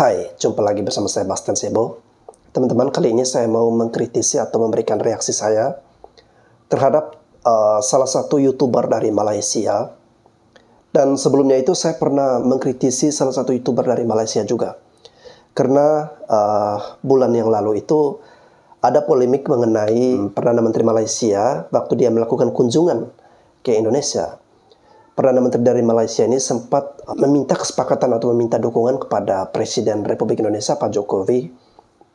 Hai, jumpa lagi bersama saya Bastian Sebo. Teman-teman, kali ini saya mau mengkritisi atau memberikan reaksi saya terhadap salah satu YouTuber dari Malaysia. Dan sebelumnya itu saya pernah mengkritisi salah satu YouTuber dari Malaysia juga. Karena bulan yang lalu itu ada polemik mengenai Perdana Menteri Malaysia waktu dia melakukan kunjungan ke Indonesia. Perdana Menteri dari Malaysia ini sempat meminta kesepakatan atau meminta dukungan kepada Presiden Republik Indonesia Pak Jokowi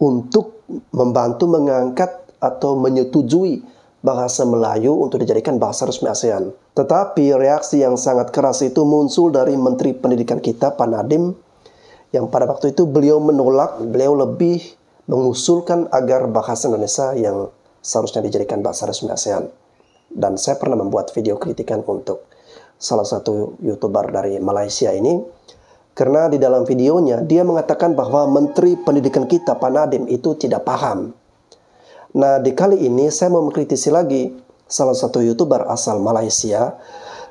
untuk membantu mengangkat atau menyetujui bahasa Melayu untuk dijadikan bahasa resmi ASEAN. Tetapi reaksi yang sangat keras itu muncul dari Menteri Pendidikan kita Pak Nadiem, yang pada waktu itu beliau menolak, beliau lebih mengusulkan agar bahasa Indonesia yang seharusnya dijadikan bahasa resmi ASEAN. Dan saya pernah membuat video kritikan untuk salah satu YouTuber dari Malaysia ini, karena di dalam videonya dia mengatakan bahwa Menteri Pendidikan kita Pak Nadiem itu tidak paham. Nah, di kali ini saya mau mengkritisi lagi salah satu YouTuber asal Malaysia.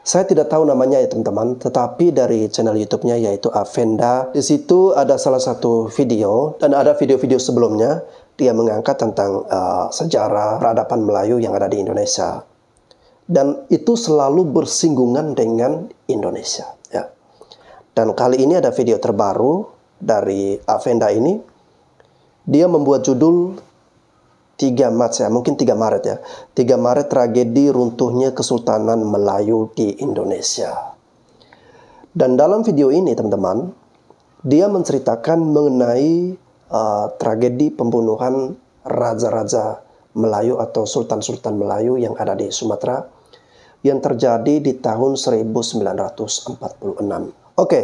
Saya tidak tahu namanya ya teman-teman, tetapi dari channel YouTube-nya yaitu Avenda. Di situ ada salah satu video dan ada video-video sebelumnya dia mengangkat tentang sejarah peradaban Melayu yang ada di Indonesia. Dan itu selalu bersinggungan dengan Indonesia, ya. Dan kali ini ada video terbaru dari Avenda ini. Dia membuat judul 3 Maret ya, mungkin 3 Maret ya. 3 Maret tragedi runtuhnya Kesultanan Melayu di Indonesia. Dan dalam video ini teman-teman, dia menceritakan mengenai tragedi pembunuhan raja-raja Melayu atau sultan-sultan Melayu yang ada di Sumatera yang terjadi di tahun 1946. Oke,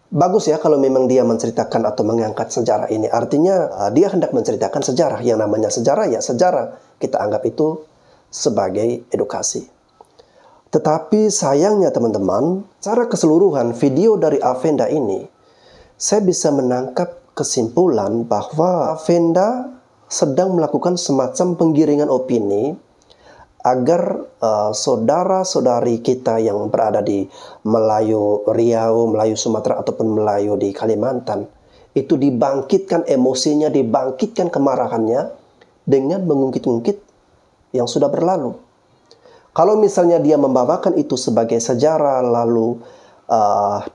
bagus ya kalau memang dia menceritakan atau mengangkat sejarah ini. Artinya dia hendak menceritakan sejarah. Yang namanya sejarah ya sejarah. Kita anggap itu sebagai edukasi. Tetapi sayangnya teman-teman, secara keseluruhan video dari Avenda ini, saya bisa menangkap kesimpulan bahwa Avenda sedang melakukan semacam penggiringan opini agar saudara-saudari kita yang berada di Melayu Riau, Melayu Sumatera ataupun Melayu di Kalimantan itu dibangkitkan emosinya, dibangkitkan kemarahannya dengan mengungkit-ungkit yang sudah berlalu. Kalau misalnya dia membawakan itu sebagai sejarah, lalu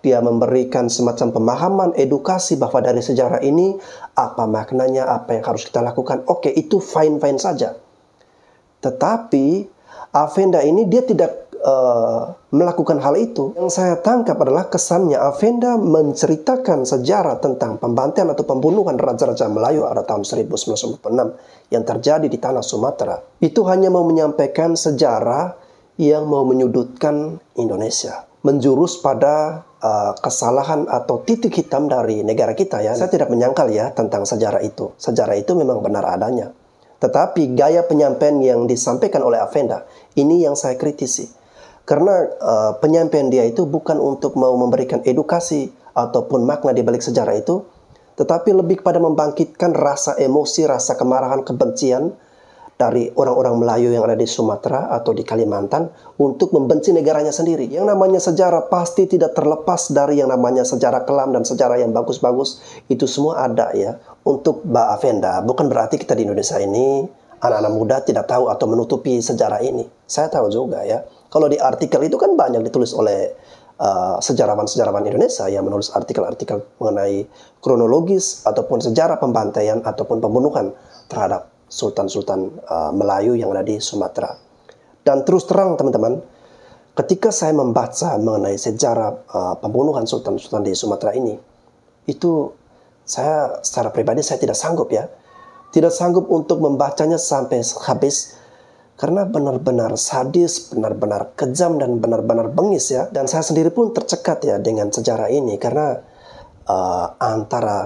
dia memberikan semacam pemahaman, edukasi bahwa dari sejarah ini apa maknanya, apa yang harus kita lakukan. Oke, itu fine-fine saja. Tetapi Avenda ini dia tidak melakukan hal itu. Yang saya tangkap adalah kesannya Avenda menceritakan sejarah tentang pembantaian atau pembunuhan raja-raja Melayu pada tahun 1946 yang terjadi di tanah Sumatera. Itu hanya mau menyampaikan sejarah yang mau menyudutkan Indonesia, menjurus pada kesalahan atau titik hitam dari negara kita ya. Saya tidak menyangkal ya tentang sejarah itu. Sejarah itu memang benar adanya. Tetapi gaya penyampaian yang disampaikan oleh Avenda ini yang saya kritisi. Karena penyampaian dia itu bukan untuk mau memberikan edukasi ataupun makna di balik sejarah itu, tetapi lebih kepada membangkitkan rasa emosi, rasa kemarahan, kebencian dari orang-orang Melayu yang ada di Sumatera atau di Kalimantan untuk membenci negaranya sendiri. Yang namanya sejarah pasti tidak terlepas dari yang namanya sejarah kelam dan sejarah yang bagus-bagus. Itu semua ada ya. Untuk Mbak Avenda, bukan berarti kita di Indonesia ini anak-anak muda tidak tahu atau menutupi sejarah ini. Saya tahu juga ya. Kalau di artikel itu kan banyak ditulis oleh sejarawan-sejarawan Indonesia yang menulis artikel-artikel mengenai kronologis ataupun sejarah pembantaian ataupun pembunuhan terhadap sultan-sultan Melayu yang ada di Sumatera. Dan terus terang teman-teman, ketika saya membaca mengenai sejarah pembunuhan sultan-sultan di Sumatera ini, itu saya secara pribadi saya tidak sanggup ya. Tidak sanggup untuk membacanya sampai habis karena benar-benar sadis, benar-benar kejam dan benar-benar bengis ya. Dan saya sendiri pun tercekat ya dengan sejarah ini karena antara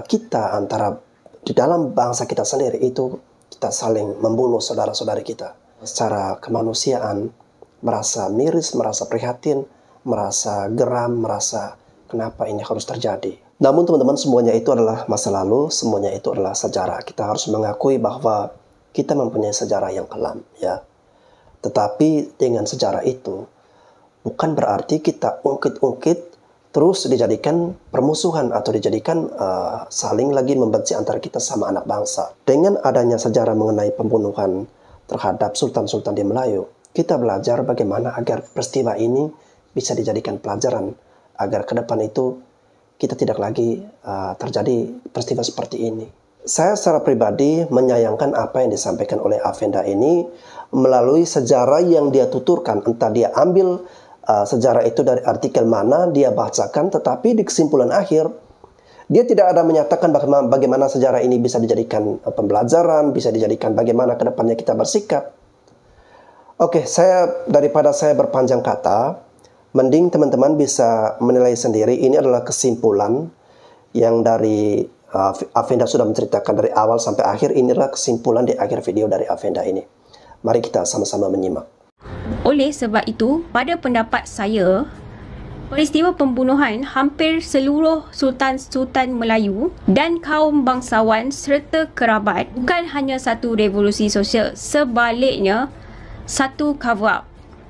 di dalam bangsa kita sendiri itu kita saling membunuh saudara-saudari kita. Secara kemanusiaan, merasa miris, merasa prihatin, merasa geram, merasa kenapa ini harus terjadi. Namun teman-teman, semuanya itu adalah masa lalu, semuanya itu adalah sejarah. Kita harus mengakui bahwa kita mempunyai sejarah yang kelam, ya. Tetapi dengan sejarah itu, bukan berarti kita ungkit-ungkit terus dijadikan permusuhan atau dijadikan saling lagi membenci antara kita sama anak bangsa. Dengan adanya sejarah mengenai pembunuhan terhadap sultan-sultan di Melayu, kita belajar bagaimana agar peristiwa ini bisa dijadikan pelajaran, agar ke depan itu kita tidak lagi terjadi peristiwa seperti ini. Saya secara pribadi menyayangkan apa yang disampaikan oleh Afenda ini melalui sejarah yang dia tuturkan. Entah dia ambil sejarah itu dari artikel mana, dia bacakan, tetapi di kesimpulan akhir, dia tidak ada menyatakan bagaimana sejarah ini bisa dijadikan pembelajaran, bisa dijadikan bagaimana ke depannya kita bersikap. Oke, daripada saya berpanjang kata, mending teman-teman bisa menilai sendiri. Ini adalah kesimpulan yang dari Afenda sudah menceritakan dari awal sampai akhir. Ini adalah kesimpulan di akhir video dari Afenda ini. Mari kita sama-sama menyimak. Oleh sebab itu, pada pendapat saya, peristiwa pembunuhan hampir seluruh sultan-sultan Melayu dan kaum bangsawan serta kerabat bukan hanya satu revolusi sosial, sebaliknya satu cover-up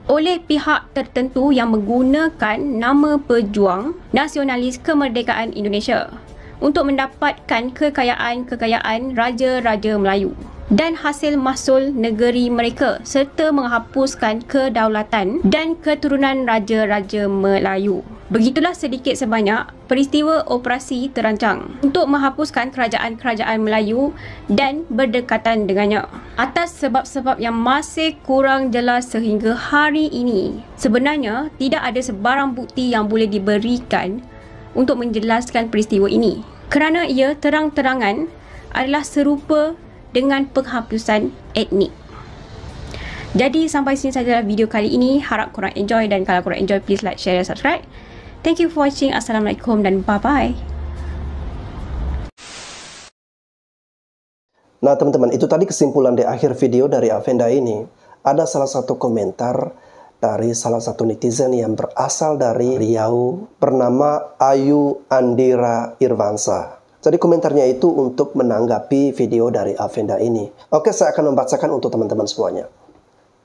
oleh pihak tertentu yang menggunakan nama pejuang nasionalis kemerdekaan Indonesia untuk mendapatkan kekayaan raja-raja Melayu dan hasil mahsul negeri mereka serta menghapuskan kedaulatan dan keturunan raja-raja Melayu. Begitulah sedikit sebanyak peristiwa operasi terancang untuk menghapuskan kerajaan-kerajaan Melayu dan berdekatan dengannya. Atas sebab-sebab yang masih kurang jelas sehingga hari ini, sebenarnya tidak ada sebarang bukti yang boleh diberikan untuk menjelaskan peristiwa ini, kerana ia terang-terangan adalah serupa dengan penghapusan etnik. Jadi sampai sini sajalah video kali ini. Harap korang enjoy, dan kalau korang enjoy, please like, share dan subscribe. Thank you for watching. Assalamualaikum dan bye-bye. Nah teman-teman, itu tadi kesimpulan di akhir video dari Afenda ini. Ada salah satu komentar dari salah satu netizen yang berasal dari Riau bernama Ayu Andira Irwansa. Jadi komentarnya itu untuk menanggapi video dari Afenda ini. Oke, saya akan membacakan untuk teman-teman semuanya.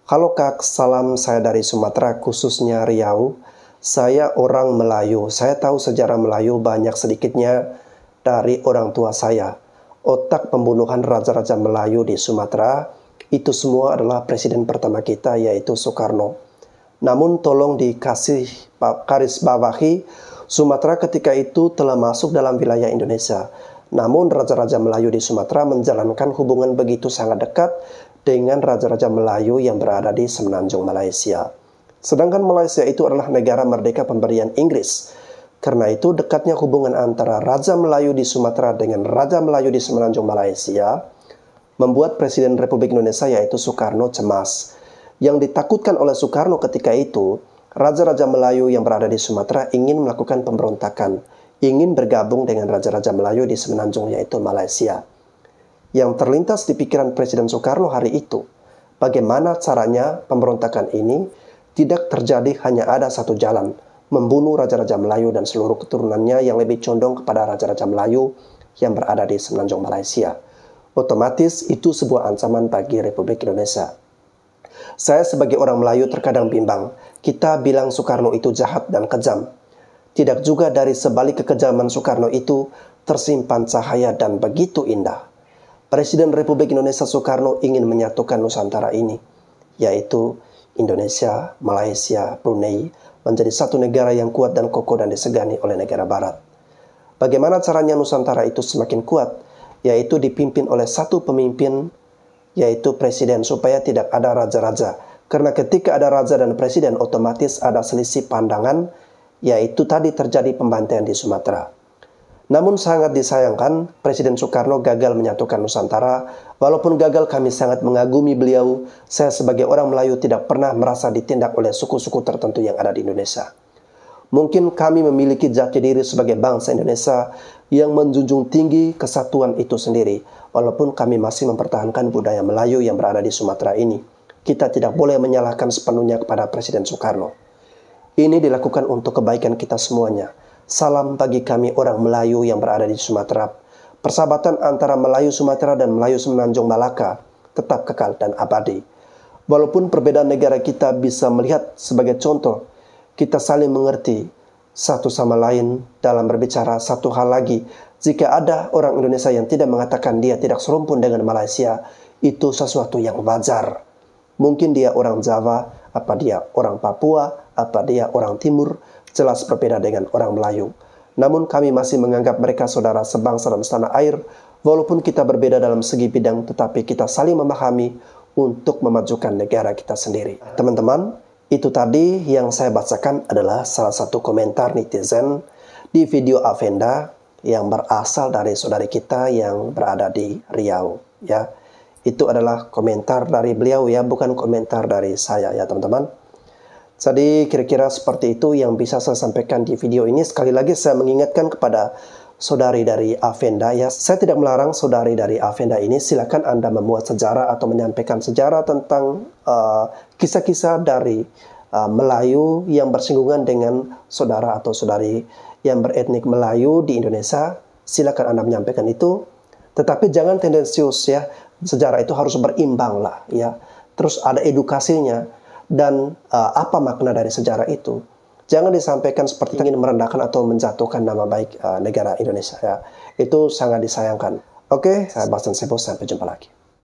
Halo Kak, salam saya dari Sumatera, khususnya Riau. Saya orang Melayu. Saya tahu sejarah Melayu banyak sedikitnya dari orang tua saya. Otak pembunuhan raja-raja Melayu di Sumatera, itu semua adalah presiden pertama kita, yaitu Soekarno. Namun tolong dikasih garis bawahi, Sumatera ketika itu telah masuk dalam wilayah Indonesia. Namun raja-raja Melayu di Sumatera menjalankan hubungan begitu sangat dekat dengan raja-raja Melayu yang berada di semenanjung Malaysia. Sedangkan Malaysia itu adalah negara merdeka pemberian Inggris. Karena itu dekatnya hubungan antara Raja Melayu di Sumatera dengan Raja Melayu di semenanjung Malaysia membuat Presiden Republik Indonesia yaitu Soekarno cemas. Yang ditakutkan oleh Soekarno ketika itu, raja-raja Melayu yang berada di Sumatera ingin melakukan pemberontakan, ingin bergabung dengan raja-raja Melayu di semenanjung yaitu Malaysia. Yang terlintas di pikiran Presiden Soekarno hari itu, bagaimana caranya pemberontakan ini tidak terjadi hanya ada satu jalan, membunuh raja-raja Melayu dan seluruh keturunannya yang lebih condong kepada raja-raja Melayu yang berada di semenanjung Malaysia. Otomatis itu sebuah ancaman bagi Republik Indonesia. Saya sebagai orang Melayu terkadang bimbang. Kita bilang Soekarno itu jahat dan kejam. Tidak juga dari sebalik kekejaman Soekarno itu tersimpan cahaya dan begitu indah. Presiden Republik Indonesia Soekarno ingin menyatukan Nusantara ini, yaitu Indonesia, Malaysia, Brunei, menjadi satu negara yang kuat dan kokoh dan disegani oleh negara Barat. Bagaimana caranya Nusantara itu semakin kuat? Yaitu dipimpin oleh satu pemimpin, yaitu presiden, supaya tidak ada raja-raja. Karena ketika ada raja dan presiden, otomatis ada selisih pandangan, yaitu tadi terjadi pembantaian di Sumatera. Namun sangat disayangkan, Presiden Soekarno gagal menyatukan Nusantara. Walaupun gagal, kami sangat mengagumi beliau. Saya sebagai orang Melayu tidak pernah merasa ditindak oleh suku-suku tertentu yang ada di Indonesia. Mungkin kami memiliki jati diri sebagai bangsa Indonesia yang menjunjung tinggi kesatuan itu sendiri. Walaupun kami masih mempertahankan budaya Melayu yang berada di Sumatera ini. Kita tidak boleh menyalahkan sepenuhnya kepada Presiden Soekarno. Ini dilakukan untuk kebaikan kita semuanya. Salam bagi kami orang Melayu yang berada di Sumatera. Persahabatan antara Melayu Sumatera dan Melayu Semenanjung Malaka tetap kekal dan abadi. Walaupun perbedaan negara kita bisa melihat sebagai contoh, kita saling mengerti, satu sama lain dalam berbicara. Satu hal lagi, jika ada orang Indonesia yang tidak mengatakan dia tidak serumpun dengan Malaysia, itu sesuatu yang wajar. Mungkin dia orang Jawa, apa dia orang Papua, apa dia orang Timur, jelas berbeda dengan orang Melayu. Namun kami masih menganggap mereka saudara sebangsa dan setanah air, walaupun kita berbeda dalam segi bidang, tetapi kita saling memahami untuk memajukan negara kita sendiri. Teman-teman, itu tadi yang saya bacakan adalah salah satu komentar netizen di video Avenda yang berasal dari saudari kita yang berada di Riau. Ya, itu adalah komentar dari beliau ya, bukan komentar dari saya ya teman-teman. Jadi kira-kira seperti itu yang bisa saya sampaikan di video ini. Sekali lagi saya mengingatkan kepada saudari dari Avenda ya, saya tidak melarang saudari dari Avenda ini, silakan Anda membuat sejarah atau menyampaikan sejarah tentang kisah-kisah dari Melayu yang bersinggungan dengan saudara atau saudari yang beretnik Melayu di Indonesia. Silakan Anda menyampaikan itu, tetapi jangan tendensius ya. Sejarah itu harus berimbang lah ya. Terus ada edukasinya dan apa makna dari sejarah itu. Jangan disampaikan seperti ingin merendahkan atau menjatuhkan nama baik negara Indonesia ya. Itu sangat disayangkan. Oke, saya Bastian Sebo, sampai jumpa lagi.